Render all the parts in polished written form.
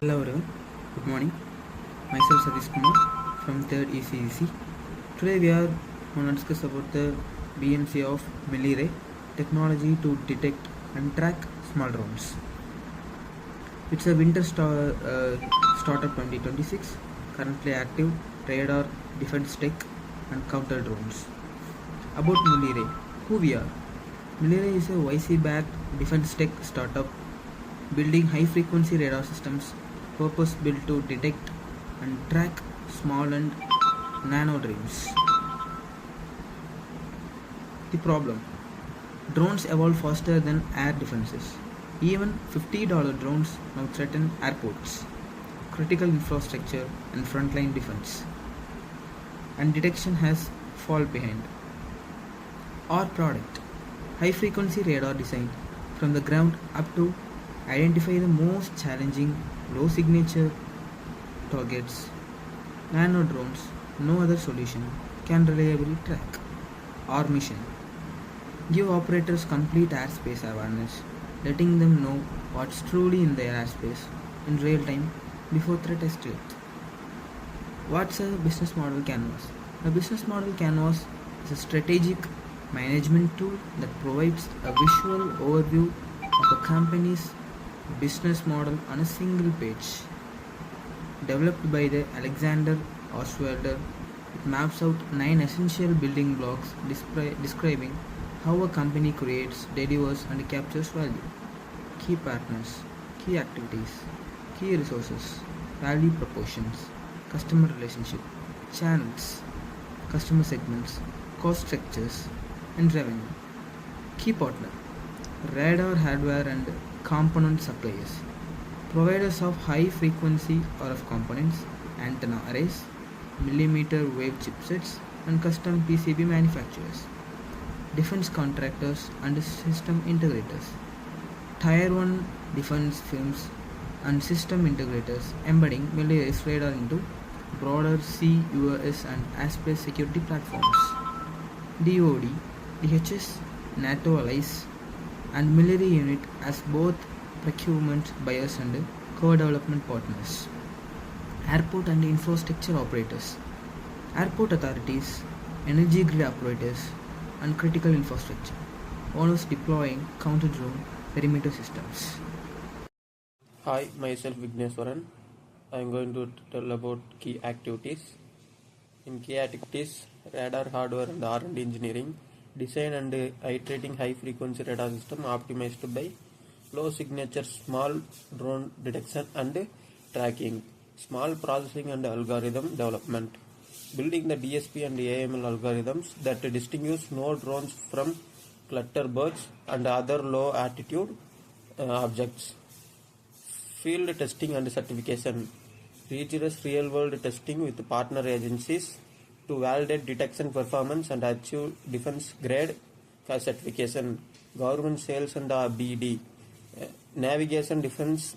Hello everyone, good morning. Myself Satish Kumar from 3rd ECEC. Today we are going to discuss about the BMC of Milliray technology to detect and track small drones. It's a startup 2026, currently active radar, defense tech and counter drones. About Milliray, who we are. Milliray is a YC-backed defense tech startup building high-frequency radar systems purpose-built to detect and track small and nano drones. The problem: drones evolve faster than air defenses. Even $50 drones now threaten airports, critical infrastructure, and frontline defense. And detection has fall behind. Our product: high frequency radar designed from the ground up to identify the most challenging low signature targets. Nano drones, no other solution, can reliably track. Our mission: give operators complete airspace awareness, letting them know what's truly in their airspace in real time before threat escalates. What's a business model canvas? A business model canvas is a strategic management tool that provides a visual overview of a company's business model on a single page. Developed by the Alexander Oswalder, it maps out 9 essential building blocks describing how a company creates, delivers, and captures value. Key partners, key activities, key resources, value proportions, customer relationship, channels, customer segments, cost structures, and revenue. Key partner: radar hardware and component suppliers, providers of high frequency RF components, antenna arrays, millimeter wave chipsets, and custom PCB manufacturers. Defense contractors and system integrators, Tier 1 defense firms and system integrators embedding Millay's radar into broader CUAS and airspace security platforms. DoD, DHS, NATO allies, and military unit as both procurement buyers and co-development partners. Airport and infrastructure operators, airport authorities, energy grid operators, and critical infrastructure owners deploying counter-drone perimeter systems. Hi, myself Vigneswaran. I am going to tell about key activities. In key activities, radar hardware and R&D engineering, design and iterating high-frequency radar system optimized by low signature small drone detection and tracking, small processing and algorithm development, building the DSP and AML algorithms that distinguish no drones from clutter birds and other low altitude objects. Field testing and certification, rigorous real-world testing with partner agencies to validate detection performance and achieve defense-grade certification. Government sales and BD, navigation defense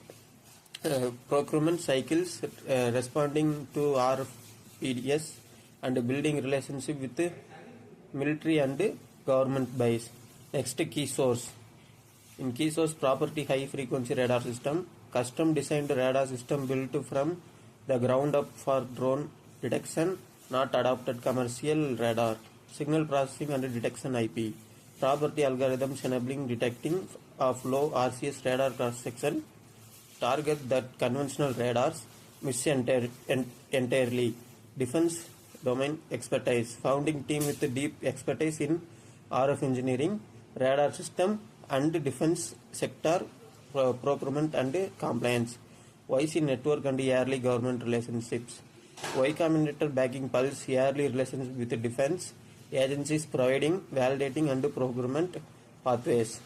procurement cycles, responding to RFPDS and building relationship with military and government buys. Next, key source. In key source property, high frequency radar system, custom designed radar system built from the ground up for drone detection, not adopted commercial radar, signal processing and detection IP, property algorithms enabling detecting of low RCS radar cross section, target that conventional radars miss entirely, defense domain expertise, founding team with deep expertise in RF engineering, radar system and defense sector procurement and compliance, YC network and yearly government relationships, Y Combinator backing pulse yearly relationship with defense agencies providing validating and procurement pathways.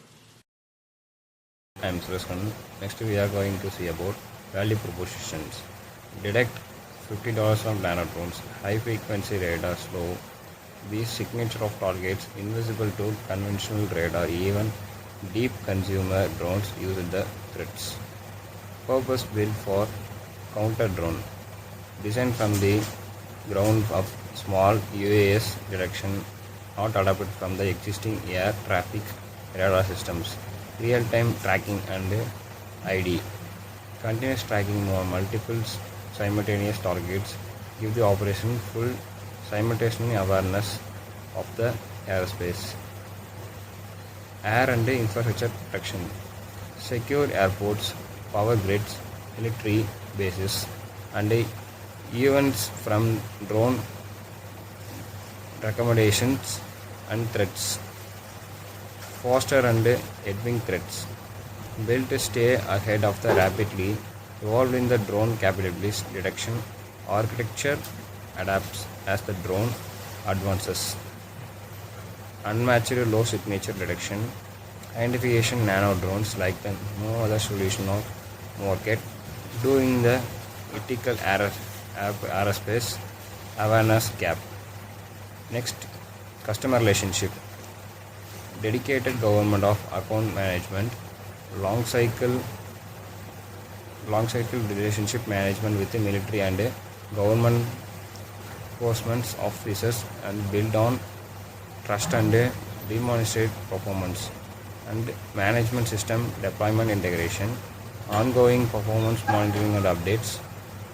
I am Suresh. Next we are going to see about value propositions. Detect $50 from nano drones, high frequency radar slow. These signature of targets invisible to conventional radar, even deep consumer drones use the threats. Purpose built for counter drone. Designed from the ground up, small UAS detection, not adapted from the existing air traffic radar systems. Real-time tracking and ID. Continuous tracking on multiple simultaneous targets give the operation full simultaneous awareness of the airspace. Air and infrastructure protection. Secure airports, power grids, military bases, and events from drone recommendations and threats. Foster and headwind threats. Built to stay ahead of the rapidly evolving the drone capabilities detection architecture adapts as the drone advances. Unmatched low signature detection. Identification nano drones like the no other solution of market doing the critical aerospace awareness gap. Next, customer relationship. Dedicated government of account management, long cycle relationship management with the military and government enforcement officers and build on trust and demonstrate performance and management system deployment integration, ongoing performance monitoring and updates,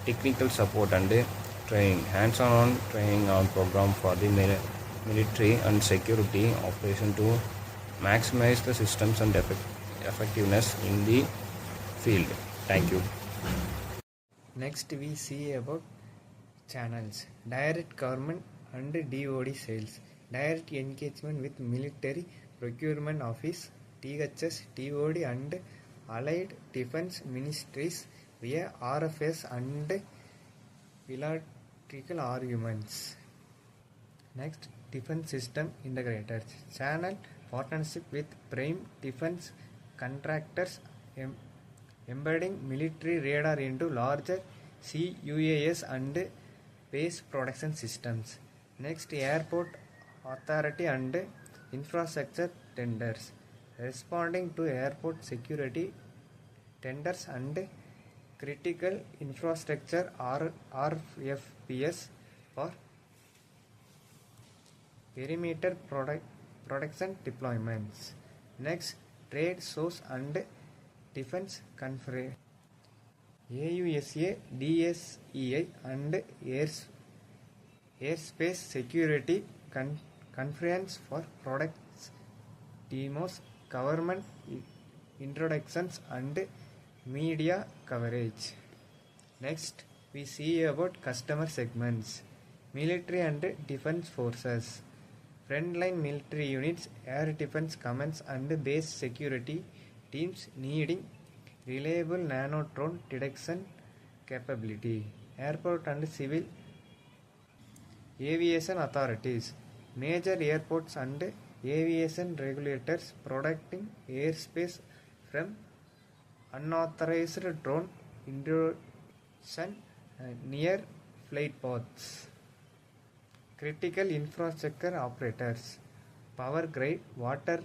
technical support and training, hands-on training on program for the military and security operation to maximize the systems and effectiveness in the field. Thank you. Next we see about channels, direct government and DoD sales, direct engagement with military procurement office, THS, DoD and allied defense ministries via RFS and bilateral arguments. Next, defense system integrators, channel partnership with prime defense contractors embedding military radar into larger CUAS and base production systems. Next, airport authority and infrastructure tenders, responding to airport security tenders and critical infrastructure RFPs for perimeter protection deployments. Next, trade source and defense conference, AUSA, DSEI and airspace security conference for products demos, government introductions and media coverage. Next, we see about customer segments, military and defense forces, frontline military units, air defense commands and base security teams needing reliable nano drone detection capability, airport and civil aviation authorities, major airports and aviation regulators protecting airspace from unauthorized drone intrusion near flight paths. Critical infrastructure operators, power grid, water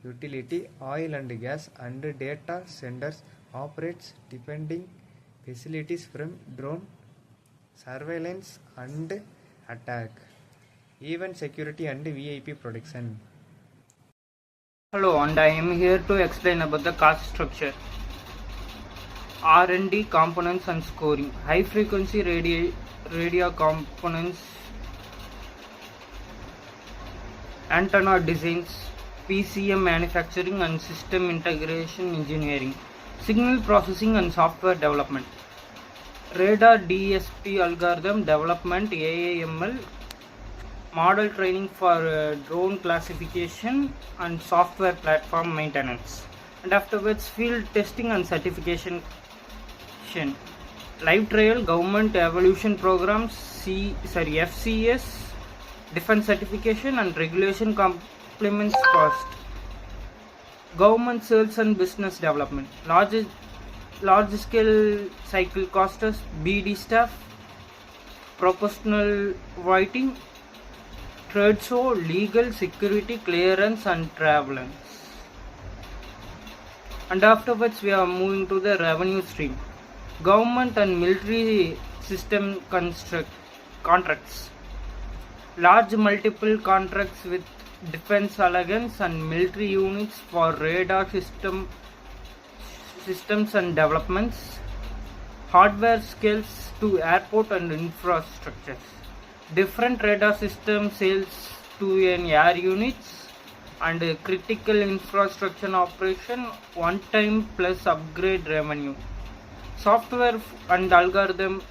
utility, oil and gas and data centers operates depending facilities from drone surveillance and attack, event security and VIP protection. Hello, and I am here to explain about the cost structure, R&D components and scoring, high frequency radio components, antenna designs, PCM manufacturing and system integration engineering, signal processing and software development, radar DSP algorithm development, AAML, model training for drone classification and software platform maintenance, and afterwards field testing and certification, live trial, government evolution programs, FCS, defense certification and regulation complements cost, government sales and business development, large scale cycle costers, BD staff, proportional writing, trade show, legal, security, clearance and travelers. And afterwards we are moving to the revenue stream, government and military system contracts, large multiple contracts with defense alliance and military units for radar systems and developments, hardware skills to airport and infrastructures. Different radar system sales to an air units and critical infrastructure operation one time plus upgrade revenue. Software and algorithm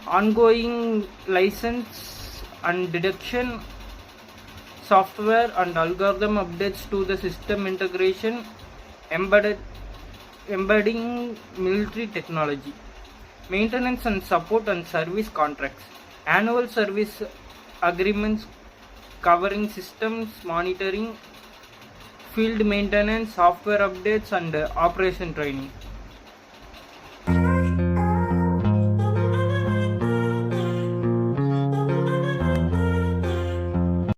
ongoing license and deduction software and algorithm updates to the system integration embedding military technology, maintenance and support and service contracts, annual service agreements covering systems monitoring, field maintenance, software updates and operation training.